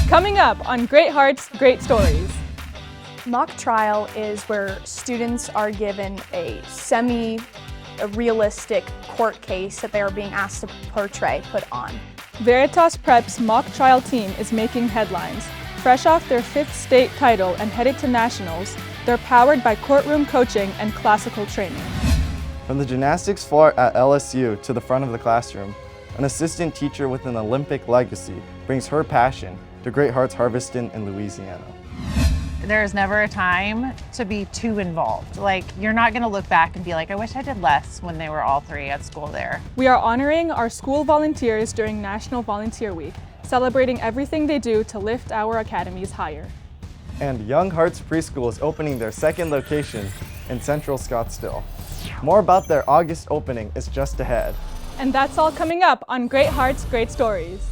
Coming up on Great Hearts, Great Stories. Mock trial is where students are given a semi-realistic court case that they are being asked to put on. Veritas Prep's mock trial team is making headlines. Fresh off their 5th state title and headed to nationals, they're powered by courtroom coaching and classical training. From the gymnastics floor at LSU to the front of the classroom, an assistant teacher with an Olympic legacy brings her passion to Great Hearts Harveston in Louisiana. There's never a time to be too involved. Like, you're not gonna look back and be like, I wish I did less when they were all 3 at school there. We are honoring our school volunteers during National Volunteer Week, celebrating everything they do to lift our academies higher. And Young Hearts Preschool is opening their 2nd location in Central Scottsdale. More about their August opening is just ahead. And that's all coming up on Great Hearts, Great Stories.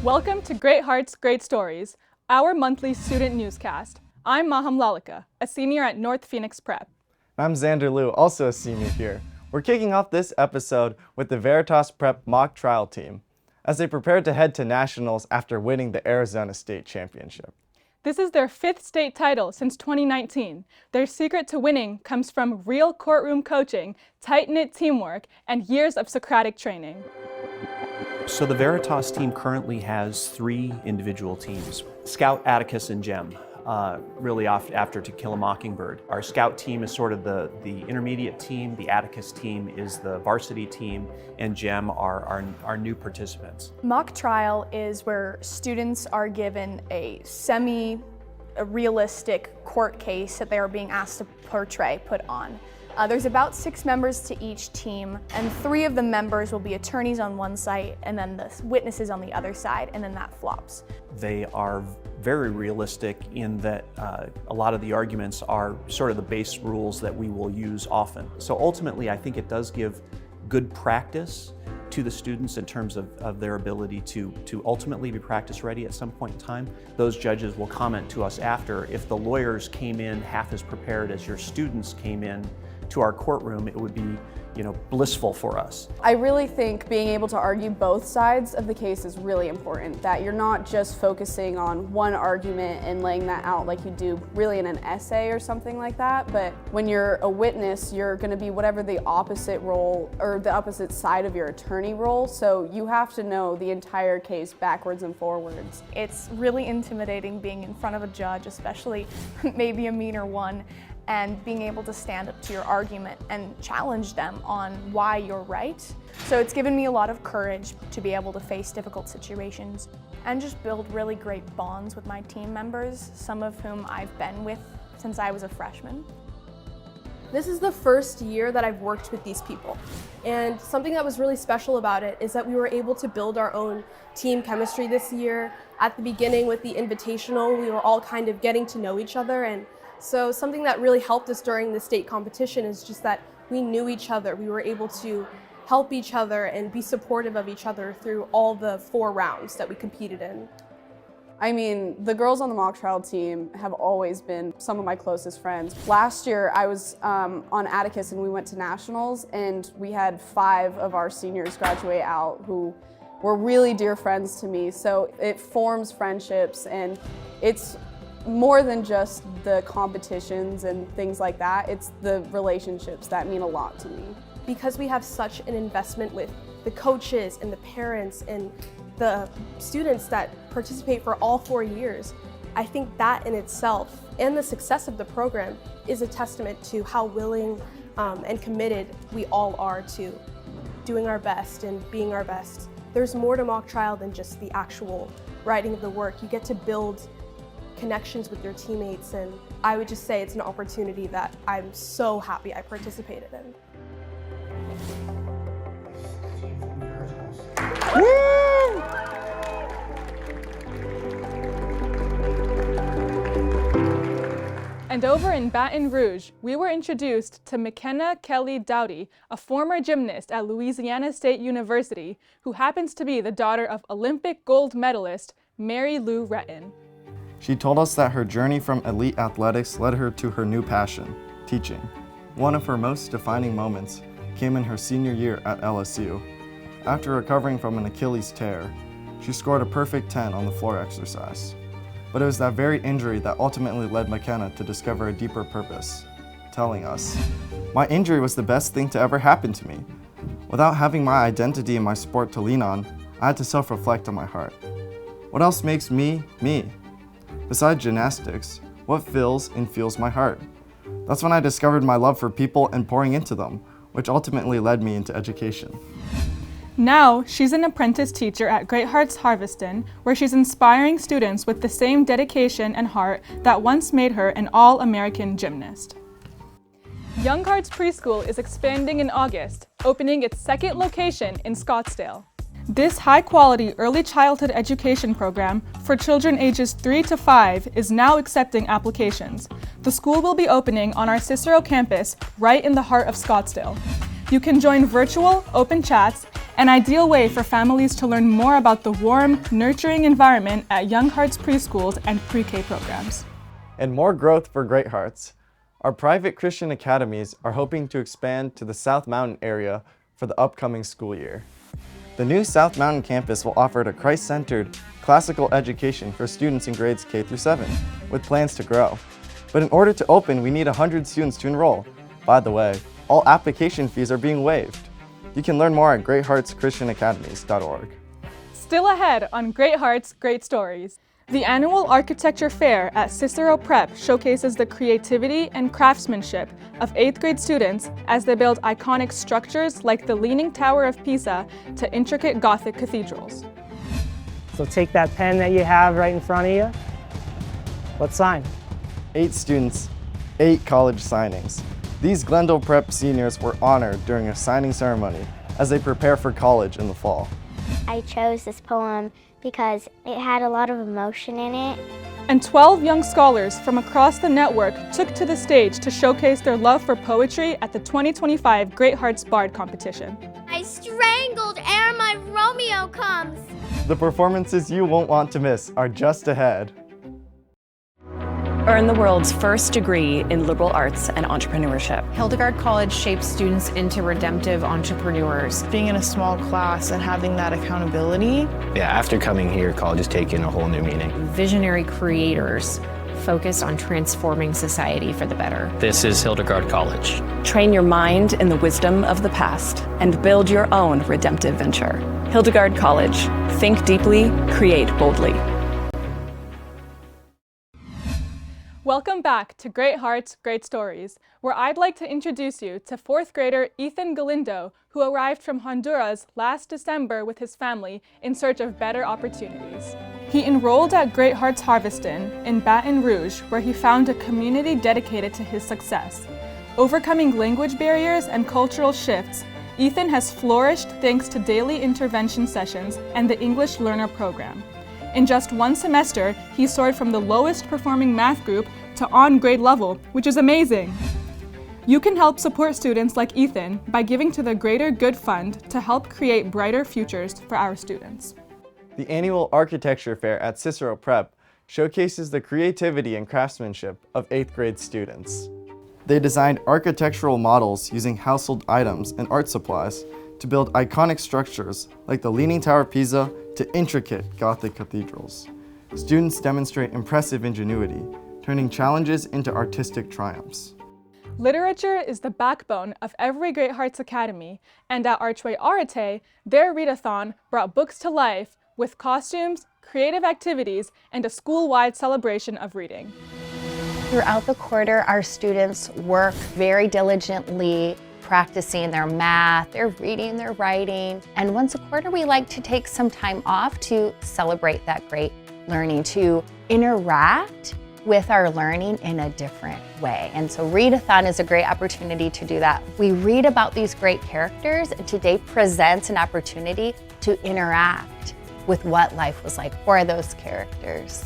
Welcome to Great Hearts, Great Stories, our monthly student newscast. I'm Mahum, a senior at North Phoenix Prep. I'm Zander Liu, also a senior here. We're kicking off this episode with the Veritas Prep mock trial team as they prepare to head to nationals after winning the Arizona State Championship. This is their 5th state title since 2019. Their secret to winning comes from real courtroom coaching, tight-knit teamwork, and years of Socratic training. So the Veritas team currently has 3 individual teams, Scout, Atticus, and Gem, really after To Kill a Mockingbird. Our Scout team is sort of the intermediate team, the Atticus team is the varsity team, and Gem are our new participants. Mock trial is where students are given a semi-realistic court case that they are being asked to put on. There's about 6 members to each team, and 3 of the members will be attorneys on one side and then the witnesses on the other side, and then that flops. They are very realistic in that a lot of the arguments are sort of the base rules that we will use often. So ultimately, I think it does give good practice to the students in terms of their ability to ultimately be practice ready at some point in time. Those judges will comment to us after, if the lawyers came in half as prepared as your students came in to our courtroom, it would be, blissful for us. I really think being able to argue both sides of the case is really important, that you're not just focusing on one argument and laying that out like you do really in an essay or something like that, but when you're a witness, you're going to be whatever the opposite role or the opposite side of your attorney role, so you have to know the entire case backwards and forwards. It's really intimidating being in front of a judge, especially maybe a meaner one, and being able to stand up to your argument and challenge them on why you're right. So it's given me a lot of courage to be able to face difficult situations and just build really great bonds with my team members, some of whom I've been with since I was a freshman. This is the first year that I've worked with these people, and something that was really special about it is that we were able to build our own team chemistry this year. At the beginning with the invitational, we were all kind of getting to know each other, and so something that really helped us during the state competition is just that we knew each other. We were able to help each other and be supportive of each other through all the 4 rounds that we competed in. I mean, the girls on the mock trial team have always been some of my closest friends. Last year, I was on Atticus and we went to nationals, and we had 5 of our seniors graduate out who were really dear friends to me. So it forms friendships, and it's more than just the competitions and things like that. It's the relationships that mean a lot to me. Because we have such an investment with the coaches and the parents and the students that participate for all 4 years, I think that in itself and the success of the program is a testament to how willing and committed we all are to doing our best and being our best. There's more to mock trial than just the actual writing of the work. You get to build connections with your teammates, and I would just say it's an opportunity that I'm so happy I participated in. Woo! And over in Baton Rouge, we were introduced to McKenna Kelley Doughty, a former gymnast at Louisiana State University, who happens to be the daughter of Olympic gold medalist Mary Lou Retton. She told us that her journey from elite athletics led her to her new passion, teaching. One of her most defining moments came in her senior year at LSU. After recovering from an Achilles tear, she scored a perfect 10 on the floor exercise. But it was that very injury that ultimately led McKenna to discover a deeper purpose, telling us, "My injury was the best thing to ever happen to me. Without having my identity in my sport to lean on, I had to self-reflect on my heart. What else makes me, me? Besides gymnastics, what fills and fuels my heart? That's when I discovered my love for people and pouring into them, which ultimately led me into education." Now, she's an apprentice teacher at Great Hearts Harveston, where she's inspiring students with the same dedication and heart that once made her an all-American gymnast. Young Hearts Preschool is expanding in August, opening its second location in Scottsdale. This high-quality early childhood education program for children ages 3 to 5 is now accepting applications. The school will be opening on our Cicero campus right in the heart of Scottsdale. You can join virtual, open chats, an ideal way for families to learn more about the warm, nurturing environment at Young Hearts Preschools and pre-K programs. And more growth for Great Hearts. Our private Christian academies are hoping to expand to the South Mountain area for the upcoming school year. The new South Mountain campus will offer a Christ-centered, classical education for students in grades K through 7, with plans to grow. But in order to open, we need 100 students to enroll. By the way, all application fees are being waived. You can learn more at greatheartschristianacademies.org. Still ahead on Great Hearts, Great Stories. The annual architecture fair at Cicero Prep showcases the creativity and craftsmanship of 8th grade students as they build iconic structures like the Leaning Tower of Pisa to intricate Gothic cathedrals. So take that pen that you have right in front of you. Let's sign. 8 students, 8 college signings. These Glendale Prep seniors were honored during a signing ceremony as they prepare for college in the fall. I chose this poem because it had a lot of emotion in it. And 12 young scholars from across the network took to the stage to showcase their love for poetry at the 2025 Great Hearts Bard Competition. I strangled ere my Romeo comes. The performances you won't want to miss are just ahead. Earn the world's first degree in liberal arts and entrepreneurship. Hildegard College shapes students into redemptive entrepreneurs. Being in a small class and having that accountability. Yeah, after coming here, college has taken a whole new meaning. Visionary creators focused on transforming society for the better. This is Hildegard College. Train your mind in the wisdom of the past and build your own redemptive venture. Hildegard College. Think deeply, create boldly. Welcome back to Great Hearts, Great Stories, where I'd like to introduce you to 4th grader Ethan Galindo, who arrived from Honduras last December with his family in search of better opportunities. He enrolled at Great Hearts Harveston in Baton Rouge, where he found a community dedicated to his success. Overcoming language barriers and cultural shifts, Ethan has flourished thanks to daily intervention sessions and the English Learner Program. In just one semester, he soared from the lowest performing math group to on grade level, which is amazing. You can help support students like Ethan by giving to the Greater Good Fund to help create brighter futures for our students. The annual architecture fair at Cicero Prep showcases the creativity and craftsmanship of 8th grade students. They designed architectural models using household items and art supplies to build iconic structures like the Leaning Tower of Pisa to intricate Gothic cathedrals. Students demonstrate impressive ingenuity, turning challenges into artistic triumphs. Literature is the backbone of every Great Hearts Academy, and at Archway Arete, their Read-a-Thon brought books to life with costumes, creative activities, and a school-wide celebration of reading. Throughout the quarter, our students work very diligently practicing their math, their reading, their writing. And once a quarter, we like to take some time off to celebrate that great learning, to interact with our learning in a different way. And so Read-a-Thon is a great opportunity to do that. We read about these great characters, and today presents an opportunity to interact with what life was like for those characters.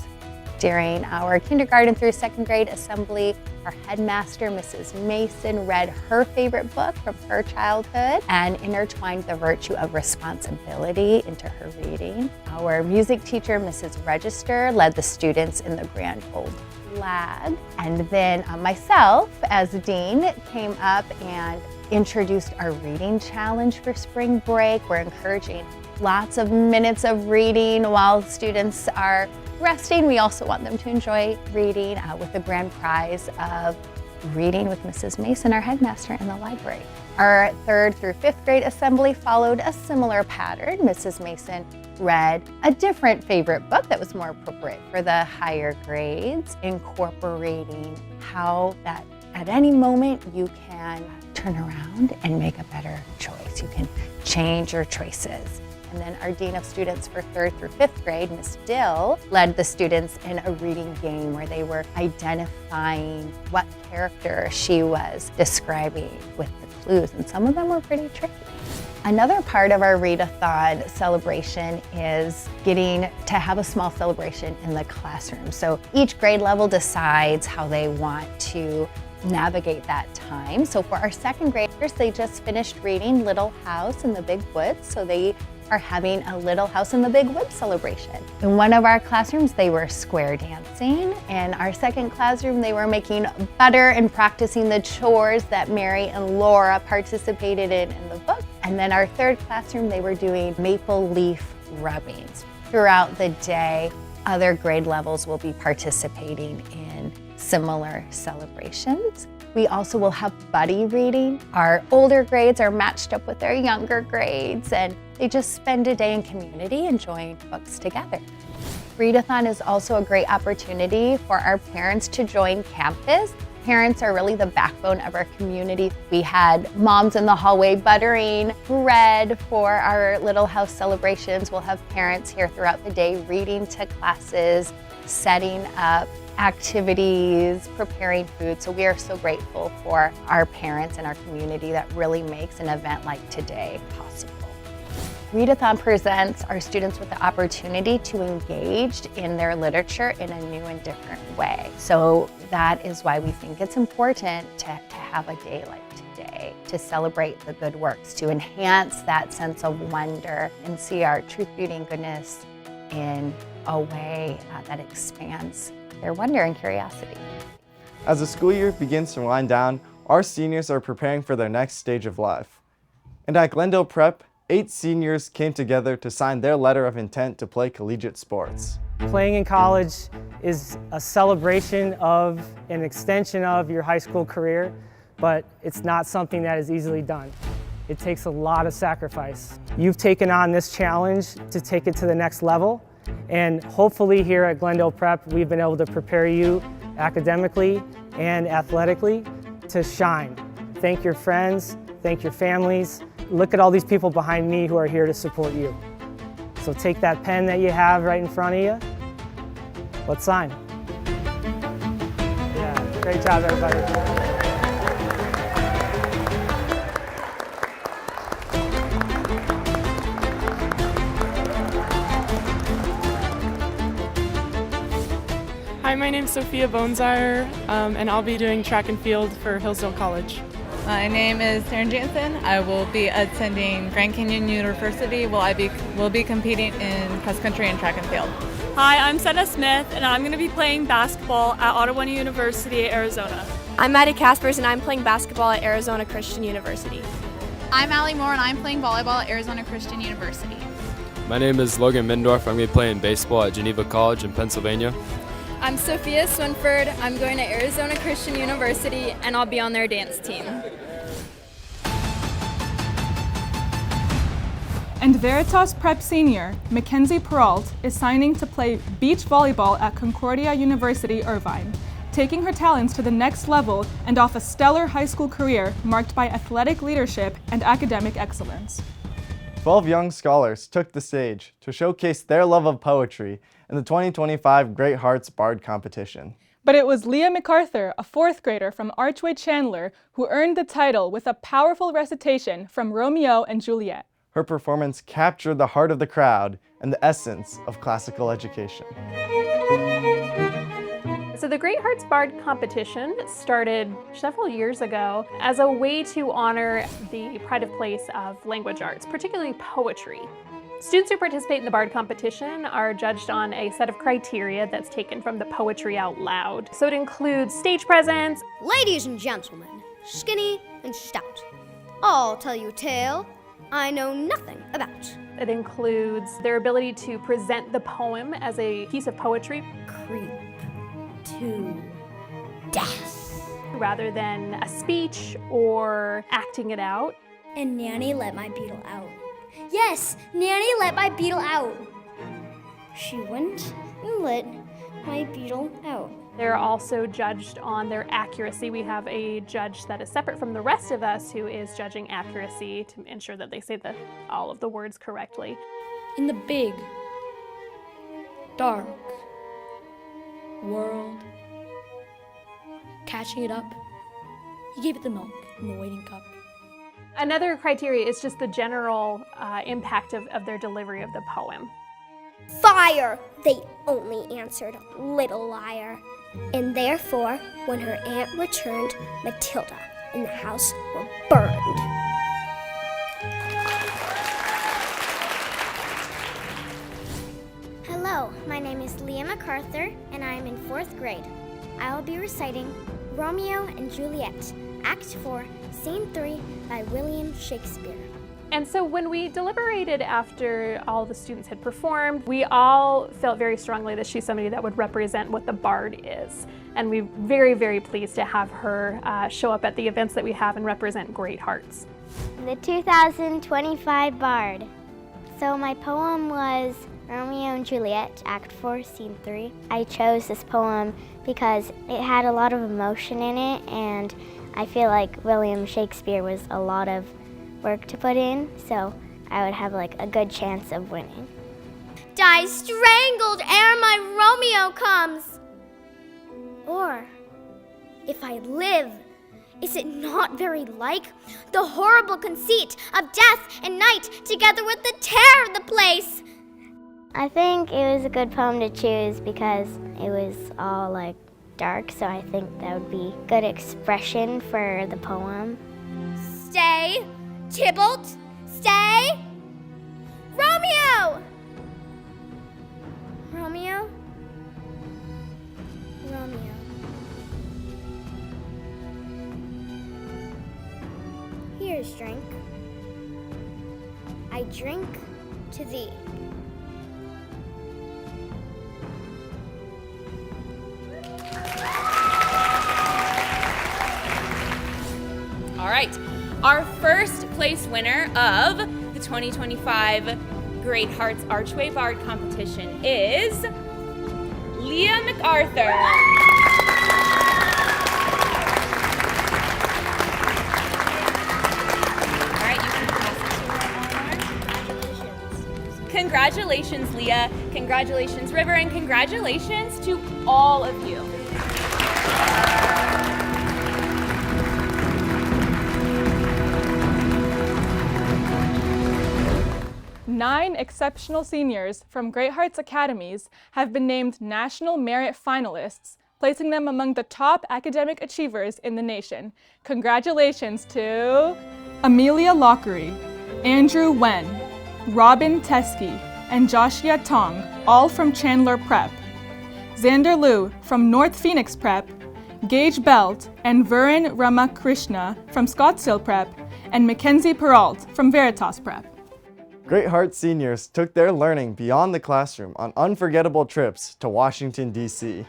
During our kindergarten through second grade assembly, our headmaster, Mrs. Mason, read her favorite book from her childhood and intertwined the virtue of responsibility into her reading. Our music teacher, Mrs. Register, led the students in the Grand Old Flag. And then myself, as dean, came up and introduced our reading challenge for spring break. We're encouraging lots of minutes of reading while students are resting. We also want them to enjoy reading with the grand prize of reading with Mrs. Mason, our headmaster, in the library. Our third through fifth grade assembly followed a similar pattern. Mrs. Mason read a different favorite book that was more appropriate for the higher grades, incorporating how that at any moment you can turn around and make a better choice. You can change your choices. And then our Dean of Students for third through fifth grade, Ms. Dill, led the students in a reading game where they were identifying what character she was describing with the clues, and some of them were pretty tricky. Another part of our Read-a-Thon celebration is getting to have a small celebration in the classroom. So each grade level decides how they want to navigate that time. So for our second graders, they just finished reading Little House in the Big Woods, so they are having a Little House in the Big Woods celebration. In one of our classrooms, they were square dancing. In our second classroom, they were making butter and practicing the chores that Mary and Laura participated in the book. And then our third classroom, they were doing maple leaf rubbings. Throughout the day, other grade levels will be participating in similar celebrations. We also will have buddy reading. Our older grades are matched up with their younger grades, and they just spend a day in community enjoying books together. Read-a-Thon is also a great opportunity for our parents to join campus. Parents are really the backbone of our community. We had moms in the hallway buttering bread for our Little House celebrations. We'll have parents here throughout the day reading to classes, setting up activities, preparing food. So we are so grateful for our parents and our community that really makes an event like today possible. Read-a-Thon presents our students with the opportunity to engage in their literature in a new and different way. So that is why we think it's important to have a day like today, to celebrate the good works, to enhance that sense of wonder and see our truth, beauty, and goodness in a way that expands their wonder and curiosity. As the school year begins to wind down, our seniors are preparing for their next stage of life. And at Glendale Prep, 8 seniors came together to sign their letter of intent to play collegiate sports. Playing in college is a celebration of, an extension of your high school career, but it's not something that is easily done. It takes a lot of sacrifice. You've taken on this challenge to take it to the next level, and hopefully here at Glendale Prep, we've been able to prepare you academically and athletically to shine. Thank your friends, thank your families. Look at all these people behind me who are here to support you. So take that pen that you have right in front of you. Let's sign. Yeah, great job, everybody. Hi, my name's Sophia Bonesier, and I'll be doing track and field for Hillsdale College. My name is Taryn Jansen. I will be attending Grand Canyon University. Will be competing in cross country and track and field. Hi, I'm Senna Smith, and I'm going to be playing basketball at Ottawa University, Arizona. I'm Maddie Kaspers, and I'm playing basketball at Arizona Christian University. I'm Allie Moore, and I'm playing volleyball at Arizona Christian University. My name is Logan Mindorf. I'm going to be playing baseball at Geneva College in Pennsylvania. I'm Sophia Swinford. I'm going to Arizona Christian University, and I'll be on their dance team. And Veritas Prep senior Mackenzie Peralt is signing to play beach volleyball at Concordia University, Irvine, taking her talents to the next level and off a stellar high school career marked by athletic leadership and academic excellence. 12 young scholars took the stage to showcase their love of poetry in the 2025 Great Hearts Bard Competition. But it was Leah MacArthur, a 4th grader from Archway Chandler, who earned the title with a powerful recitation from Romeo and Juliet. Her performance captured the heart of the crowd and the essence of classical education. So the Great Hearts Bard competition started several years ago as a way to honor the pride of place of language arts, particularly poetry. Students who participate in the Bard competition are judged on a set of criteria that's taken from the Poetry Out Loud. So it includes stage presence. Ladies and gentlemen, skinny and stout, I'll tell you a tale I know nothing about. It includes their ability to present the poem as a piece of poetry. Creep to death. Rather than a speech or acting it out. And Nanny let my beetle out. Yes, Nanny let my beetle out. She went and let my beetle out. They're also judged on their accuracy. We have a judge that is separate from the rest of us who is judging accuracy to ensure that they say all of the words correctly. In the big, dark world, catching it up, he gave it the milk in the waiting cup. Another criteria is just the general impact of their delivery of the poem. Fire! They only answered, little liar. And therefore, when her aunt returned, Matilda and the house were burned. Hello, my name is Leah MacArthur, and I am in 4th grade. I will be reciting Romeo and Juliet, Act 4, Scene 3 by William Shakespeare. And so when we deliberated after all the students had performed, we all felt very strongly that she's somebody that would represent what the Bard is. And we're very, very pleased to have her show up at the events that we have and represent Great Hearts. The 2025 Bard. So my poem was Romeo and Juliet, Act 4, Scene 3. I chose this poem because it had a lot of emotion in it, and I feel like William Shakespeare was a lot of work to put in, so I would have like a good chance of winning. Die strangled ere my Romeo comes! Or, if I live, is it not very like the horrible conceit of death and night together with the terror of the place? I think it was a good poem to choose because it was all like dark, so I think that would be good expression for the poem. Stay! Tybalt, stay! Romeo! Romeo? Romeo. Here's drink. I drink to thee. All right. Our first place winner of the 2025 Great Hearts Archway Bard competition is Leah MacArthur. All right, you can pass it to her honor. Congratulations, Leah. Congratulations, River, and congratulations to all of you. 9 exceptional seniors from Great Hearts Academies have been named National Merit Finalists, placing them among the top academic achievers in the nation. Congratulations to Amelia Lockery, Andrew Wen, Robin Teskey, and Joshua Tong, all from Chandler Prep. Zander Liu from North Phoenix Prep, Gage Belt and Varun Ramakrishna from Scottsdale Prep, and Mackenzie Peralt from Veritas Prep. Great Hearts seniors took their learning beyond the classroom on unforgettable trips to Washington, D.C.,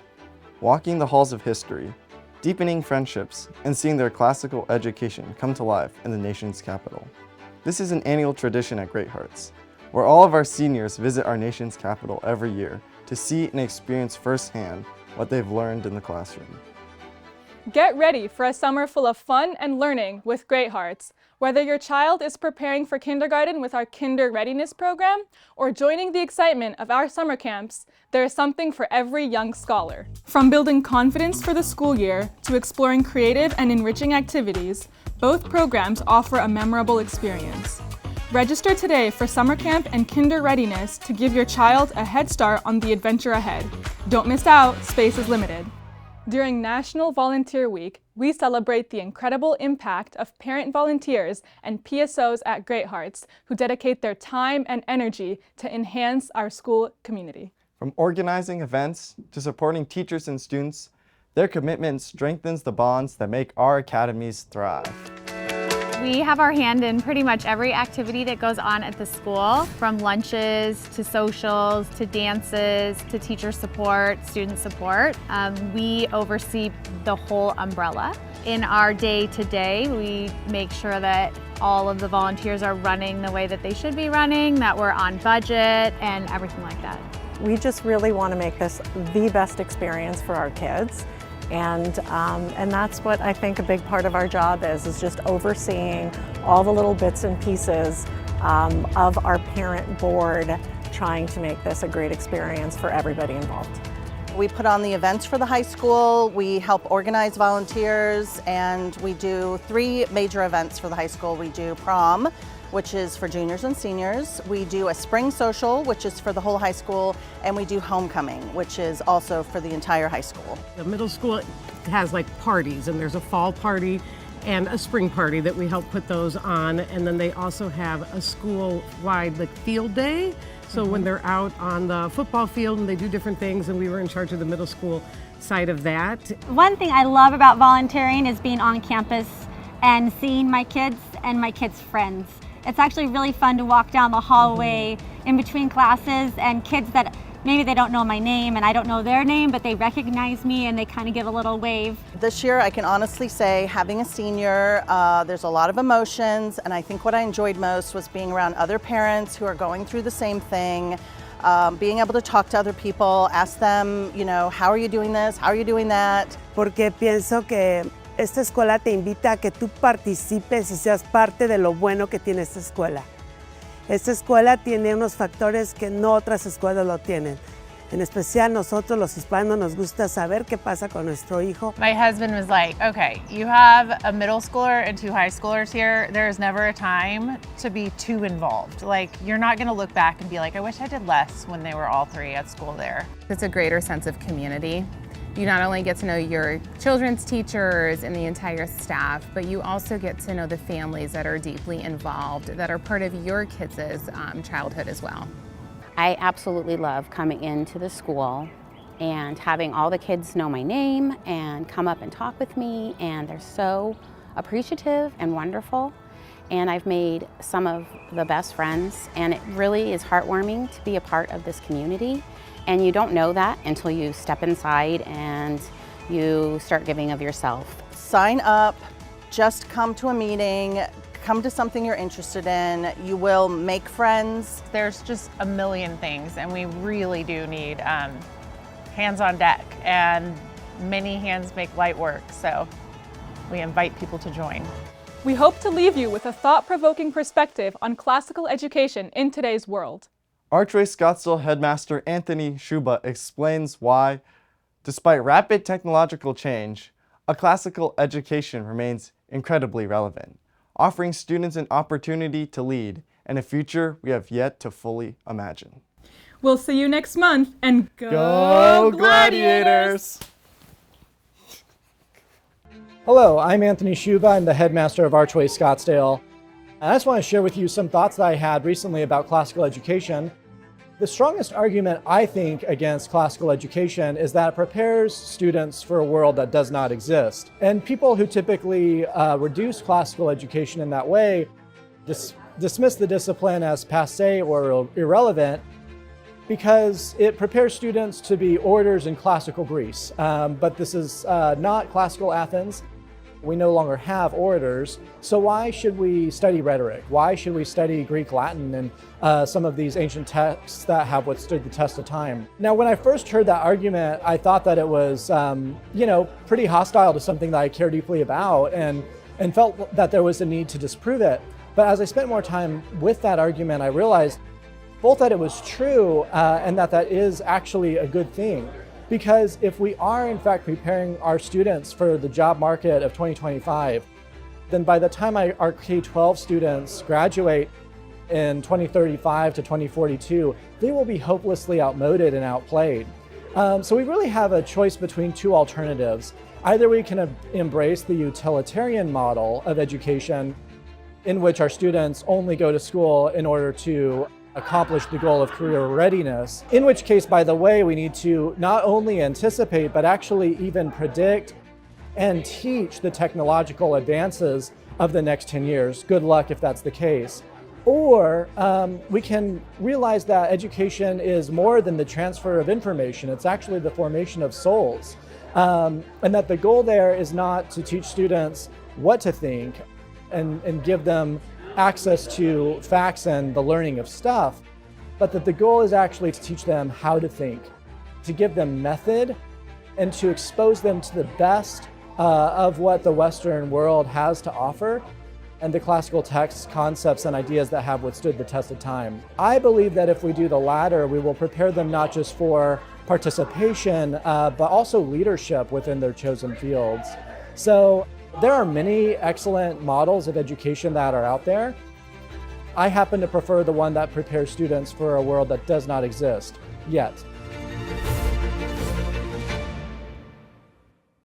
walking the halls of history, deepening friendships, and seeing their classical education come to life in the nation's capital. This is an annual tradition at Great Hearts, where all of our seniors visit our nation's capital every year to see and experience firsthand what they've learned in the classroom. Get ready for a summer full of fun and learning with Great Hearts. Whether your child is preparing for kindergarten with our Kinder Readiness program or joining the excitement of our summer camps, there is something for every young scholar. From building confidence for the school year to exploring creative and enriching activities, both programs offer a memorable experience. Register today for summer camp and Kinder Readiness to give your child a head start on the adventure ahead. Don't miss out, space is limited. During National Volunteer Week, we celebrate the incredible impact of parent volunteers and PSOs at Great Hearts who dedicate their time and energy to enhance our school community. From organizing events to supporting teachers and students, their commitment strengthens the bonds that make our academies thrive. We have our hand in pretty much every activity that goes on at the school, from lunches to socials to dances to teacher support, student support. We oversee the whole umbrella. In our day-to-day, we make sure that all of the volunteers are running the way that they should be running, that we're on budget and everything like that. We just really want to make this the best experience for our kids. And that's what I think a big part of our job is just overseeing all the little bits and pieces of our parent board, trying to make this a great experience for everybody involved. We put on the events for the high school, we help organize volunteers, and we do 3 major events for the high school. We do prom, which is for juniors and seniors. We do a spring social, which is for the whole high school, and we do homecoming, which is also for the entire high school. The middle school has like parties, and there's a fall party and a spring party that we help put those on, and then they also have a school-wide like field day. So when they're out on the football field and they do different things, and we were in charge of the middle school side of that. One thing I love about volunteering is being on campus and seeing my kids and my kids' friends. It's actually really fun to walk down the hallway in between classes and kids that maybe they don't know my name and I don't know their name, but they recognize me and they kind of give a little wave. This year I can honestly say, having a senior, there's a lot of emotions, and I think what I enjoyed most was being around other parents who are going through the same thing, being able to talk to other people, ask them, you know, how are you doing this, how are you doing that? Porque pienso que esta escuela te invita a que tú participes y seas parte de lo bueno que tiene esta escuela. Esta escuela tiene unos factores que no otras escuelas lo tienen. En especial nosotros los hispanos nos gusta saber qué pasa con nuestro hijo. My husband was like, okay, you have a middle schooler and 2 high schoolers here. There's never a time to be too involved. Like, you're not gonna look back and be like, I wish I did less when they were all 3 at school there. It's a greater sense of community. You not only get to know your children's teachers and the entire staff, but you also get to know the families that are deeply involved, that are part of your kids' childhood as well. I absolutely love coming into the school and having all the kids know my name and come up and talk with me, and they're so appreciative and wonderful. And I've made some of the best friends, and it really is heartwarming to be a part of this community. And you don't know that until you step inside and you start giving of yourself. Sign up, just come to a meeting, come to something you're interested in. You will make friends. There's just a million things, and we really do need hands on deck, and many hands make light work, so we invite people to join. We hope to leave you with a thought-provoking perspective on classical education in today's world. Archway Scottsdale headmaster Anthony Shuba explains why, despite rapid technological change, a classical education remains incredibly relevant, offering students an opportunity to lead and a future we have yet to fully imagine. We'll see you next month, and go Gladiators! Hello, I'm Anthony Shuba. I'm the headmaster of Archway Scottsdale. And I just want to share with you some thoughts that I had recently about classical education. The strongest argument, I think, against classical education is that it prepares students for a world that does not exist. And people who typically reduce classical education in that way dismiss the discipline as passé or irrelevant because it prepares students to be orators in classical Greece. But this is not classical Athens. We no longer have orators, so why should we study rhetoric? Why should we study Greek, Latin, and some of these ancient texts that have withstood the test of time? Now, when I first heard that argument, I thought that it was, pretty hostile to something that I care deeply about, and felt that there was a need to disprove it. But as I spent more time with that argument, I realized both that it was true and that is actually a good thing. Because if we are in fact preparing our students for the job market of 2025, then by the time our K-12 students graduate in 2035 to 2042, they will be hopelessly outmoded and outplayed. So we really have a choice between two alternatives. Either we can embrace the utilitarian model of education, in which our students only go to school in order to accomplish the goal of career readiness, in which case, by the way, we need to not only anticipate, but actually even predict and teach the technological advances of the next 10 years. Good luck if that's the case. Or we can realize that education is more than the transfer of information. It's actually the formation of souls. And that the goal there is not to teach students what to think and give them access to facts and the learning of stuff, but that the goal is actually to teach them how to think, to give them method, and to expose them to the best of what the Western world has to offer, and the classical texts, concepts, and ideas that have withstood the test of time. I believe that if we do the latter, we will prepare them not just for participation, but also leadership within their chosen fields. So there are many excellent models of education that are out there. I happen to prefer the one that prepares students for a world that does not exist yet.